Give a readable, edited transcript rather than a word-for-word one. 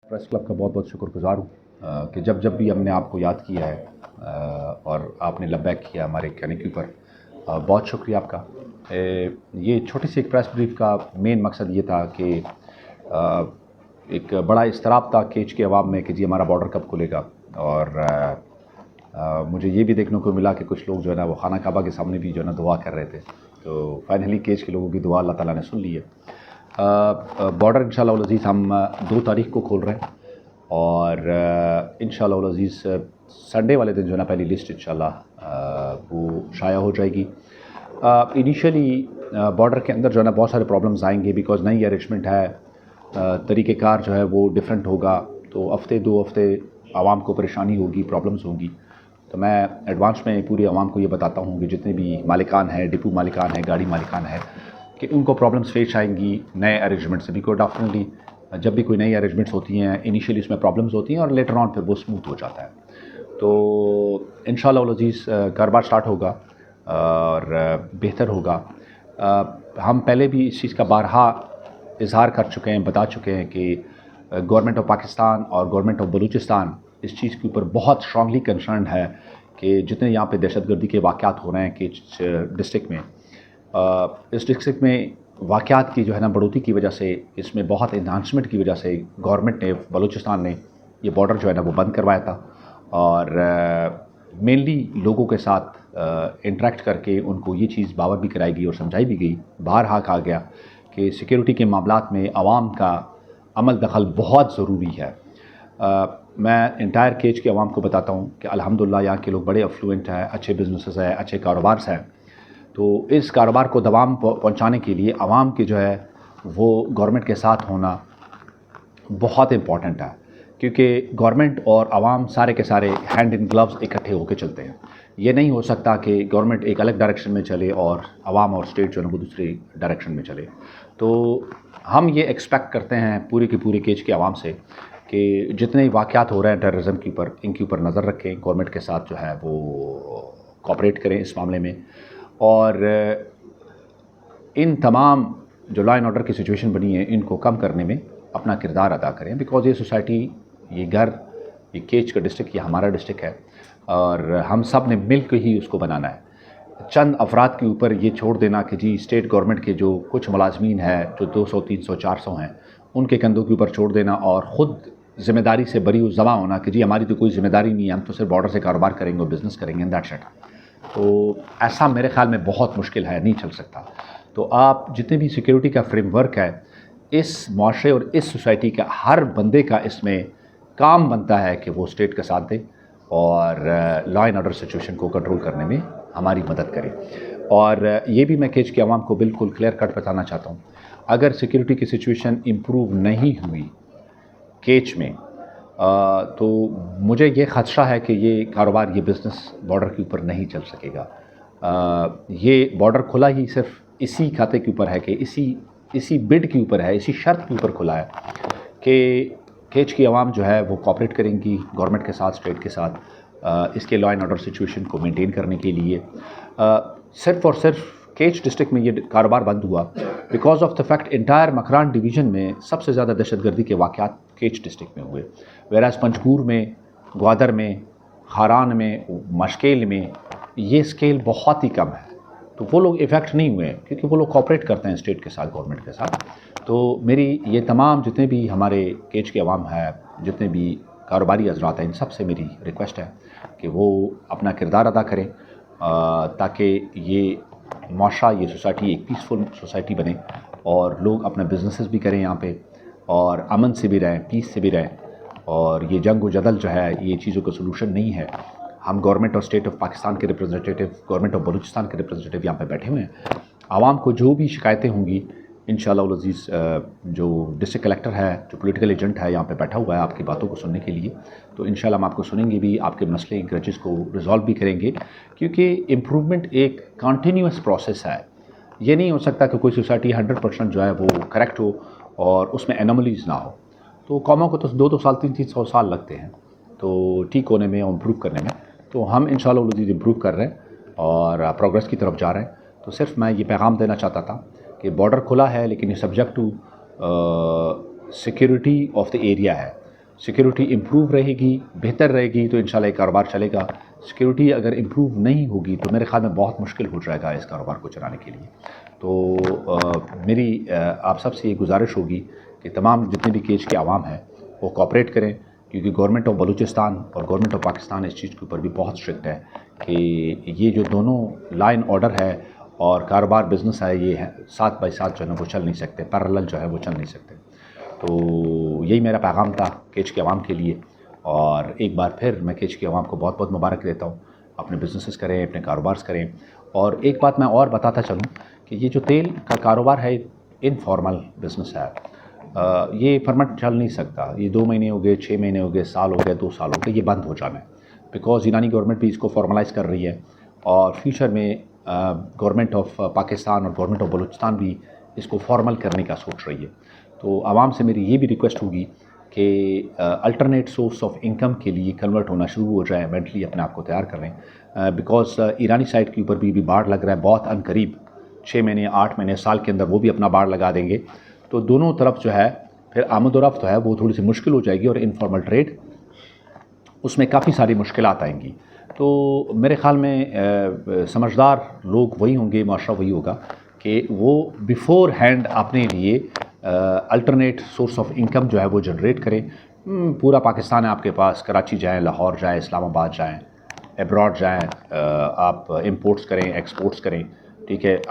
Press club का बहुत बहुत शुक्रगुज़ार हूँ कि जब भी हमने आपको याद किया है और आपने लब्बैक किया हमारे कहने के ऊपर, बहुत शुक्रिया आपका। ये छोटी सी एक प्रेस ब्रीफ का मेन मकसद ये था कि एक बड़ा इस्तराब था केच के अवाम में कि जी हमारा बॉर्डर कब खुलेगा। और मुझे ये भी देखने को मिला कि कुछ लोग जो है ना वो खाना काबा के सामने भी जो है ना दुआ कर रहे थे। तो फाइनली केच के लोगों की दुआ अल्लाह ताला ने सुन ली है। बॉर्डर इंशाअल्लाह अज़ीज़ हम 2 तारीख को खोल रहे हैं और इंशाअल्लाह अज़ीज़ संडे वाले दिन जो है ना पहली लिस्ट इंशाअल्लाह वो शाया हो जाएगी। इनिशियली बॉर्डर के अंदर जो है ना बहुत सारे प्रॉब्लम्स आएंगे बिकॉज़ नई अरेंजमेंट है, तरीक़ेकार जो है वो डिफरेंट होगा। तो हफ़्ते 2 हफ़्ते आवाम को परेशानी होगी, प्रॉब्लम्स होंगी। तो मैं एडवांस में पूरी आवाम को ये बताता हूँ कि जितने भी मालिकान हैं, डिपो मालिकान हैं, गाड़ी मालिकान है, कि उनको प्रॉब्लम्स फेस आएंगी नए अरेंजमेंट से। बिकॉज डेफिनेटली जब भी कोई नई अरेंजमेंट्स होती हैं इनिशियली उसमें प्रॉब्लम्स होती हैं और लेटर ऑन फिर वो स्मूथ हो जाता है। तो इंशाअल्लाह अज़ीज़ कारोबार स्टार्ट होगा और बेहतर होगा। हम पहले भी इस चीज़ का बारहा इजहार कर चुके हैं, बता चुके हैं कि गवर्नमेंट ऑफ पाकिस्तान और गवर्नमेंट ऑफ बलूचिस्तान इस चीज़ के ऊपर बहुत स्ट्रांगली कंसर्न है कि जितने यहाँ पे दहशतगर्दी के वाक़यात हो रहे हैं कि डिस्ट्रिक्ट में, इस डिस्ट्रिक्ट में वाक़यात की जो है ना बढ़ोतरी की वजह से, इसमें बहुत इन्हांसमेंट की वजह से गवर्नमेंट ने, बलूचिस्तान ने ये बॉर्डर जो है ना वो बंद करवाया था। और मेनली लोगों के साथ इंटरेक्ट करके उनको ये चीज़ बावर भी कराई गई और समझाई भी गई, बारहा कहा गया कि सिक्योरिटी के मामलात में आवाम का अमल दखल बहुत ज़रूरी है। मैं इंटायर केच के अवाम को बताता हूँ कि अल्हम्दुलिल्लाह यहाँ के लोग बड़े अफ्लुएंट हैं, अच्छे बिजनेसेस हैं, अच्छे कारोबार हैं। तो इस कारोबार को दवाम पहुँचाने के लिए आवाम की जो है वो गवर्नमेंट के साथ होना बहुत इम्पॉर्टेंट है, क्योंकि गवर्नमेंट और आवाम सारे के सारे हैंड इन ग्लव्स इकट्ठे होकर चलते हैं। ये नहीं हो सकता कि गवर्नमेंट एक अलग डायरेक्शन में चले और आवाम और स्टेट जो है वो दूसरी डायरेक्शन में चले। तो हम ये एक्सपेक्ट करते हैं पूरे के पूरे केच के आवाम से कि जितने वाक़यात हो रहे हैं टेररिज्म के ऊपर, इनके ऊपर नज़र रखें, गवर्नमेंट के साथ जो है वो कोऑपरेट करें इस मामले में। और इन तमाम जो लॉ एंड ऑर्डर की सिचुएशन बनी है इनको कम करने में अपना किरदार अदा करें। बिकॉज़ ये सोसाइटी, ये घर, ये केच का डिस्ट्रिक्ट, ये हमारा डिस्ट्रिक्ट है और हम सब ने मिल के ही उसको बनाना है। चंद अफराद के ऊपर ये छोड़ देना कि जी स्टेट गवर्नमेंट के जो कुछ मुलाजमीन है जो 200, 300, 400 हैं, उनके कंधों के ऊपर छोड़ देना और ख़ुद ज़िम्मेदारी से बरी जमा होना कि जी हमारी तो कोई ज़िम्मेदारी नहीं है, हम तो सिर्फ बॉर्डर से कारोबार करेंगे और बिज़नेस करेंगे, एंड दैट्स इट। तो ऐसा मेरे ख़्याल में बहुत मुश्किल है, नहीं चल सकता। तो आप जितने भी सिक्योरिटी का फ्रेमवर्क है, इस माशरे और इस सोसाइटी का हर बंदे का इसमें काम बनता है कि वो स्टेट का साथ दे और लॉ एंड ऑर्डर सिचुएशन को कंट्रोल करने में हमारी मदद करे। और ये भी मैं केच के अवाम को बिल्कुल क्लियर कट बताना चाहता हूँ, अगर सिक्योरिटी की सिचुएशन इम्प्रूव नहीं हुई केच में तो मुझे ये ख़दशा है कि ये कारोबार, ये बिज़नेस बॉर्डर के ऊपर नहीं चल सकेगा। ये बॉर्डर खुला ही सिर्फ इसी खाते के ऊपर है कि इसी बिड के ऊपर है, इसी शर्त के ऊपर खुला है कि केच की आवाम जो है वो कोऑपरेट करेंगी गवर्नमेंट के साथ, स्टेट के साथ, इसके लॉ एंड ऑर्डर सिचुएशन को मेंटेन करने के लिए। सिर्फ और सिर्फ केच डिस्ट्रिक्ट में ये कारोबार बंद हुआ because of the fact entire Makran division में सबसे ज़्यादा दहशतगर्दी के वाक़यात केच डिस्ट्रिक्ट में हुए, वेराज पंजगूर में, ग्वादर में, हारान में, मशकेल में ये स्केल बहुत ही कम है। तो वो लोग इफ़ेक्ट नहीं हुए क्योंकि वो लोग कोऑपरेट करते हैं स्टेट के साथ, गवर्नमेंट के साथ। तो मेरी ये तमाम जितने भी हमारे केच के अवाम है, जितने भी कारोबारी हज़रात हैं, इन सब से मेरी रिक्वेस्ट है कि वो अपना किरदार अदा करें ताकि ये माशरा, ये सोसाइटी एक पीसफुल सोसाइटी बने और लोग अपना बिजनेसेस भी करें यहाँ पे और अमन से भी रहें, पीस से भी रहें। और ये जंग व जदल जो है ये चीज़ों का सलूशन नहीं है। हम गवर्नमेंट और स्टेट ऑफ पाकिस्तान के रिप्रेजेंटेटिव, गवर्नमेंट ऑफ बलूचिस्तान के रिप्रेजेंटेटिव यहाँ पे बैठे हुए हैं। आवाम को जो भी शिकायतें होंगी इंशाअल्लाह अज़ीज़, जो डिस्ट्रिक्ट कलेक्टर है, जो पॉलिटिकल एजेंट है यहाँ पे बैठा हुआ है आपकी बातों को सुनने के लिए, तो इंशाअल्लाह हम आपको सुनेंगे भी, आपके मसले, ग्रजेस को रिजॉल्व भी करेंगे। क्योंकि इम्प्रूवमेंट एक कंटिन्यूस प्रोसेस है। ये नहीं हो सकता कि कोई सोसाइटी 100% जो है वो करेक्ट हो और उसमें एनोमलीज़ ना हो। तो कौमों को तो 2-2 साल, 3-3 साल लगते हैं तो ठीक होने में और इम्प्रूव करने में। तो हम इंशाअल्लाह अज़ीज़ इम्प्रूव कर रहे हैं और प्रोग्रेस की तरफ जा रहे हैं। तो सिर्फ मैं ये पैगाम देना चाहता था कि बॉर्डर खुला है लेकिन ये subject to security of the area है। सिक्योरिटी इम्प्रूव रहेगी, बेहतर रहेगी तो इंशाल्लाह ये कारोबार चलेगा। सिक्योरिटी अगर इम्प्रूव नहीं होगी तो मेरे ख़्याल में बहुत मुश्किल हो जाएगा इस कारोबार को चलाने के लिए। तो मेरी आप सबसे ये गुजारिश होगी कि तमाम जितने भी केज के आवाम हैं वो कोऑपरेट करें, क्योंकि गवर्नमेंट ऑफ बलूचिस्तान और गवर्नमेंट ऑफ पाकिस्तान इस चीज़ के ऊपर भी बहुत स्ट्रिक्ट है कि ये जो दोनों लॉ एंड ऑर्डर है और कारोबार बिज़नेस है, ये है साथ बाई साथ जो है वो चल नहीं सकते, पैरेलल जो है वो चल नहीं सकते। तो यही मेरा पैगाम था केच के अवाम के लिए। और एक बार फिर मैं केच के अवाम को बहुत बहुत मुबारक देता हूँ। अपने बिज़नेसेस करें, अपने कारोबार करें। और एक बात मैं और बताता चलूँ कि ये जो तेल का कारोबार है इनफॉर्मल बिज़नेस है। ये परमानेंट चल नहीं सकता। ये 2 महीने हो गए, 6 महीने हो गए, साल हो गए, 2 साल हो गए, ये बंद हो जाना है। बिकॉज़ ईरानी गवर्नमेंट भी इसको फॉर्मलाइज़ कर रही है और फ्यूचर में गवर्नमेंट ऑफ पाकिस्तान और गवर्नमेंट ऑफ बलूचिस्तान भी इसको फॉर्मल करने का सोच रही है। तो आवाम से मेरी ये भी रिक्वेस्ट होगी कि अल्टरनेट सोर्स ऑफ इनकम के लिए कन्वर्ट होना शुरू हो जाए, मेंटली अपने आप को तैयार कर लें। बिकॉज़ ईरानी साइड के ऊपर भी बाढ़ लग रहा है बहुत अनकरीब, 6 महीने 8 महीने साल के अंदर वो भी अपना बाढ़ लगा देंगे। तो दोनों तरफ जो है फिर आमद-ओ-रफ़्त है वो थोड़ी सी मुश्किल हो जाएगी और इनफॉर्मल ट्रेड उसमें काफ़ी सारी मुश्किलात आएंगी। तो मेरे ख़्याल में समझदार लोग वही होंगे, माशरा वही होगा कि वो बिफ़ोर हैंड अपने लिए अल्टरनेट सोर्स ऑफ इनकम जो है वो जनरेट करें। पूरा पाकिस्तान है आपके पास, कराची जाएँ, लाहौर जाएँ, इस्लामाबाद जाएँ, एब्रॉड जाएँ, आप इंपोर्ट्स करें, एक्सपोर्ट्स करें, ठीक है।